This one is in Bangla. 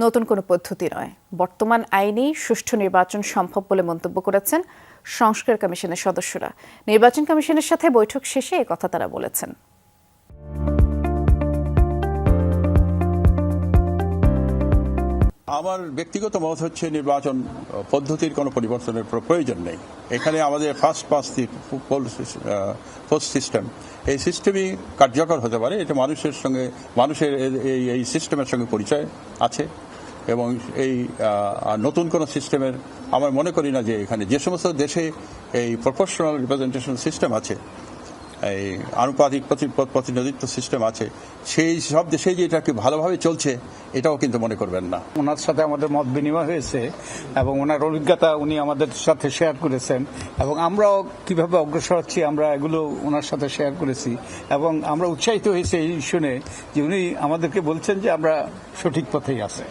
নতুন কোনো পদ্ধতি নয়, বর্তমান আইনেই সুষ্ঠু নির্বাচন সম্ভব বলে মন্তব্য করেছেন সংস্কার কমিশনের সদস্যরা। নির্বাচন কমিশনের সাথে বৈঠক শেষে একথা তারা বলেছেন। আমার ব্যক্তিগত মত হচ্ছে নির্বাচন পদ্ধতির কোনো পরিবর্তনের প্রয়োজন নেই। এখানে আমাদের ফার্স্ট পাস্ট সিস্টেম, এই সিস্টেমই কার্যকর হতে পারে। এটা মানুষের এই সিস্টেমের সঙ্গে পরিচয় আছে এবং এই নতুন কোন সিস্টেমের আমার মনে করি না যে এখানে যে সমস্ত দেশে এই প্রপোর্শনাল রিপ্রেজেন্টেশন সিস্টেম আছে, এই আনুপাতিক প্রতিনিধিত্ব সিস্টেম আছে, সেই সব দেশে যে এটাকে ভালোভাবে চলছে এটাও কিন্তু মনে করবেন না। ওনার সাথে আমাদের মত বিনিময় হয়েছে এবং ওনার অভিজ্ঞতা উনি আমাদের সাথে শেয়ার করেছেন এবং আমরাও কিভাবে অগ্রসর হচ্ছি আমরা এগুলো ওনার সাথে শেয়ার করেছি এবং আমরা উৎসাহিত হয়েছি এই শুনে যে উনি আমাদেরকে বলছেন যে আমরা সঠিক পথেই আছে।